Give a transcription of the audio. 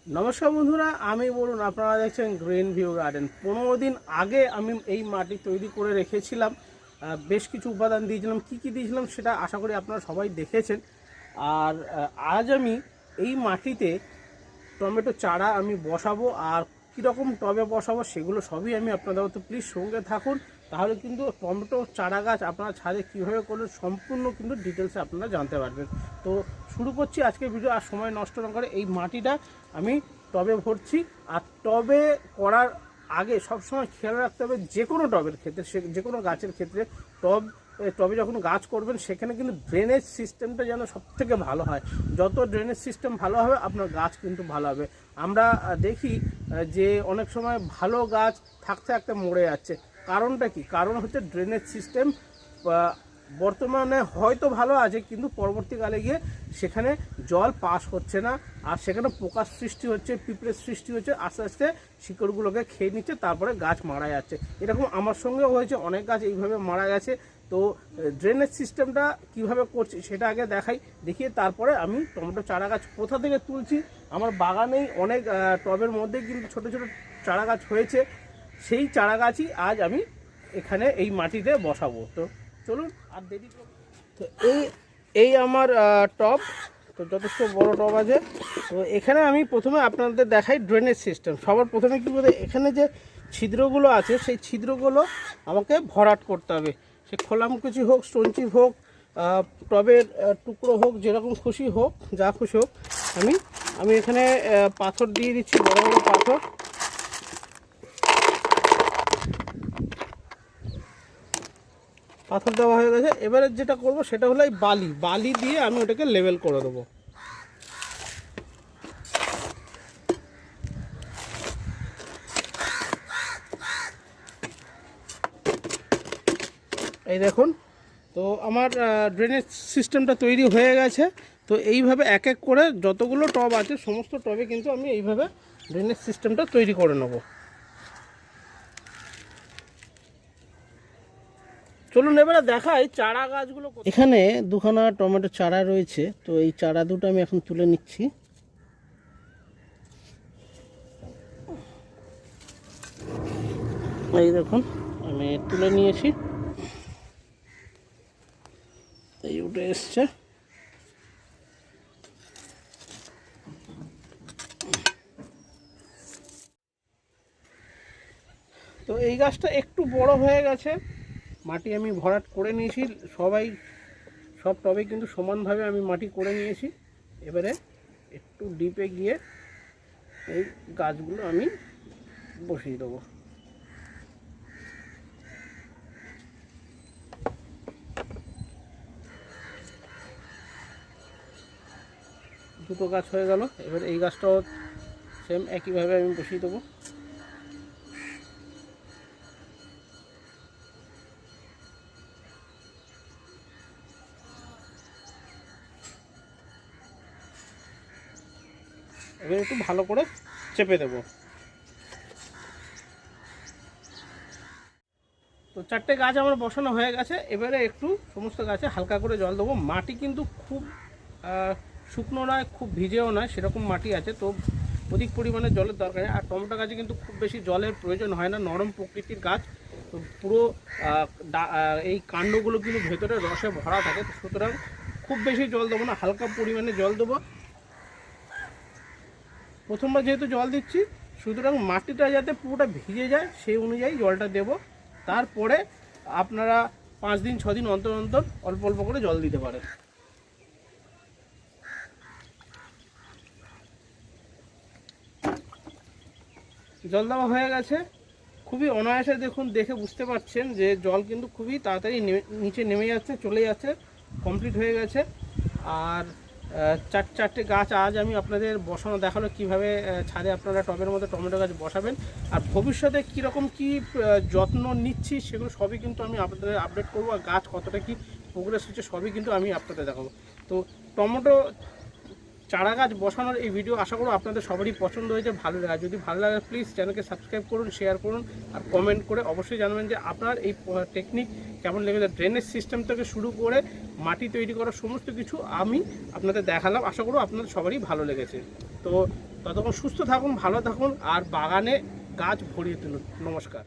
নমস্কার বন্ধুরা, আমি বলুন, আপনারা দেখছেন গ্রিন ভিউ গার্ডেন। 15 দিন আগে আমি এই মাটি তৈরি করে রেখেছিলাম, বেশ কিছু উপাদান দিয়েছিলাম। কি দিয়েছিলাম সেটা আশা করি আপনারা সবাই দেখেছেন। আর আজ আমি এই মাটিতে টমেটো চারা আমি বসাবো, আর কীরকম টবে বসাবো সেগুলো সবই আমি আপনাদের, তো প্লিজ সঙ্গে থাকুন। তাহলে কিন্তু টমেটো চারা গাছ আপনারা ছাদে কীভাবে করলে সম্পূর্ণ কিন্তু ডিটেলসে আপনারা জানতে পারবেন। তো শুরু করছি আজকে ভিডিও। আর সময় নষ্ট না করে এই মাটিটা আমি টবে ভরছি। আর টবে করার আগে সবসময় খেয়াল রাখতে হবে, যে কোনো টবের ক্ষেত্রে, যে কোনো গাছের ক্ষেত্রে টবে যখন গাছ করবেন সেখানে কিন্তু ড্রেনেজ সিস্টেমটা যেন সবথেকে ভালো হয়। যত ড্রেনেজ সিস্টেম ভালো হবে আপনার গাছ কিন্তু ভালো হবে। আমরা দেখি যে অনেক সময় ভালো গাছ থাকতে থাকতে মরে যাচ্ছে। কারণটা কি? কারণ হচ্ছে ড্রেনেজ সিস্টেম বর্তমানে হয়তো ভালো আছে, কিন্তু পরবর্তীকালে গিয়ে সেখানে জল পাস হচ্ছে না, আর সেখানে পোকার সৃষ্টি হচ্ছে, পিঁপড়ের সৃষ্টি হচ্ছে, আস্তে আস্তে শিকড়গুলোকে খেয়ে নিচ্ছে, তারপরে গাছ মারা যাচ্ছে। এরকম আমার সঙ্গেও হয়েছে, অনেক গাছ এইভাবে মারা গেছে। তো ড্রেনেজ সিস্টেমটা কিভাবে করছি সেটা আগে দেখিয়ে তারপরে আমি টমেটো চারা গাছ কোথা থেকে তুলছি। আমার বাগানেই অনেক টবের মধ্যে কিন্তু ছোট ছোট চারা গাছ হয়েছে, সেই চারা গাছই আজ আমি এখানে এই মাটিতে বসাবো। তো চলুন আর দেরি করব। তো এই আমার টব, তো যথেষ্ট বড় টব আছে। তো এখানে আমি প্রথমে আপনাদের দেখাই ড্রেনেজ সিস্টেম। সবার প্রথমে কী বলতে, এখানে যে ছিদ্রগুলো আছে সেই ছিদ্রগুলো আমাকে ভরাট করতে হবে। সে খোলামকুচি হোক, স্টোনচিপ হোক, টবের টুকরো হোক, যেরকম খুশি হোক, যা খুশি হোক, আমি এখানে পাথর দিয়ে দিচ্ছি, বড় বড় পাথর। পাথর দেওয়া হয়ে গেছে। এবারে যেটা করব সেটা হলো এই বালি দিয়ে আমি ওটাকে লেভেল করে দেবো। এই দেখুন, তো আমার ড্রেনেজ সিস্টেমটা তৈরি হয়ে গেছে। তো এইভাবে এক এক করে যতগুলো টব আছে সমস্ত টবে কিন্তু আমি এইভাবে ড্রেনেজ সিস্টেমটা তৈরি করে নেব। চলুন এবারে দেখাই চারা গাছগুলো। এখানে দুখানা টমেটো চারা রয়েছে, তো এই চারা দুটো আমি এখন তুলে নিচ্ছি। এই দেখুন, আমি তুলে নিয়েছি, এই উঠে এসছে। তো এই গাছটা একটু বড় হয়ে গেছে, মাটি আমি ভরাট করে নিয়েছি। সব টবে কিন্তু সমানভাবে আমি মাটি করে নিয়েছি। এবারে একটু ডিপে গিয়ে এই গাছগুলো আমি বসিয়ে দেবো। দুটো গাছ হয়ে গেল। এবার এই গাছটাও সেম একইভাবে আমি বসিয়ে দেবো। এবার একটু ভালো করে চেপে দেবো। তো চারটে গাছ আমার বসানো হয়ে গেছে। এবারে একটু সমস্ত গাছে হালকা করে জল দেবো। মাটি কিন্তু খুব শুকনো নয়, খুব ভিজেও নয়, সেরকম মাটি আছে। তো অধিক পরিমাণে জলের দরকার। আর টমেটো গাছে কিন্তু খুব বেশি জলের প্রয়োজন হয় না, নরম প্রকৃতির গাছ। তো পুরো এই কাণ্ডগুলো কিন্তু ভেতরে রসে ভরা থাকে, তো সুতরাং খুব বেশি জল দেবো না, হালকা পরিমাণে জল দেবো। প্রথমবার যেহেতু জল দিচ্ছি, সুতরাং মাটিটা যাতে পুরোটা ভিজে যায় সেই অনুযায়ী জলটা দেব। তারপরে আপনারা 5 দিন 6 দিন অন্তর অন্তর অল্প অল্প করে জল দিতে পারেন। জল দেওয়া হয়ে গেছে, খুবই অনায়াসে দেখুন, দেখে বুঝতে পারছেন যে জল কিন্তু খুবই তাড়াতাড়ি নিচে নেমে যাচ্ছে, চলে যাচ্ছে, কমপ্লিট হয়ে গেছে। আর চারটে গাছ আজ আমি আপনাদের বসানো দেখালো কিভাবে ছাদে আপনারা টবের মধ্যে টমেটো গাছ বসাবেন। আর ভবিষ্যতে কীরকম কী যত্ন নিচ্ছি সেগুলো সবই কিন্তু আমি আপনাদের আপডেট করবো। আর গাছ কতটা কী প্রোগ্রেস হচ্ছে সবই কিন্তু আমি আপনাদের দেখাবো। তো টমেটো চারা গাছ বসানোর এই ভিডিও আশা করব আপনাদের সবারই পছন্দ হয়েছে, ভালো লাগে। যদি ভালো লাগে প্লিজ চ্যানেলকে সাবস্ক্রাইব করুন, শেয়ার করুন, আর কমেন্ট করে অবশ্যই জানাবেন যে আপনার এই টেকনিক কেমন লেগেছে। ড্রেনেজ সিস্টেম থেকে শুরু করে মাটি তৈরি করার সমস্ত কিছু আমি আপনাদের দেখালাম, আশা করব আপনাদের সবারই ভালো লেগেছে। তো ততক্ষণ সুস্থ থাকুন, ভালো থাকুন আর বাগানে গাছ ভরিয়ে তুলুন। নমস্কার।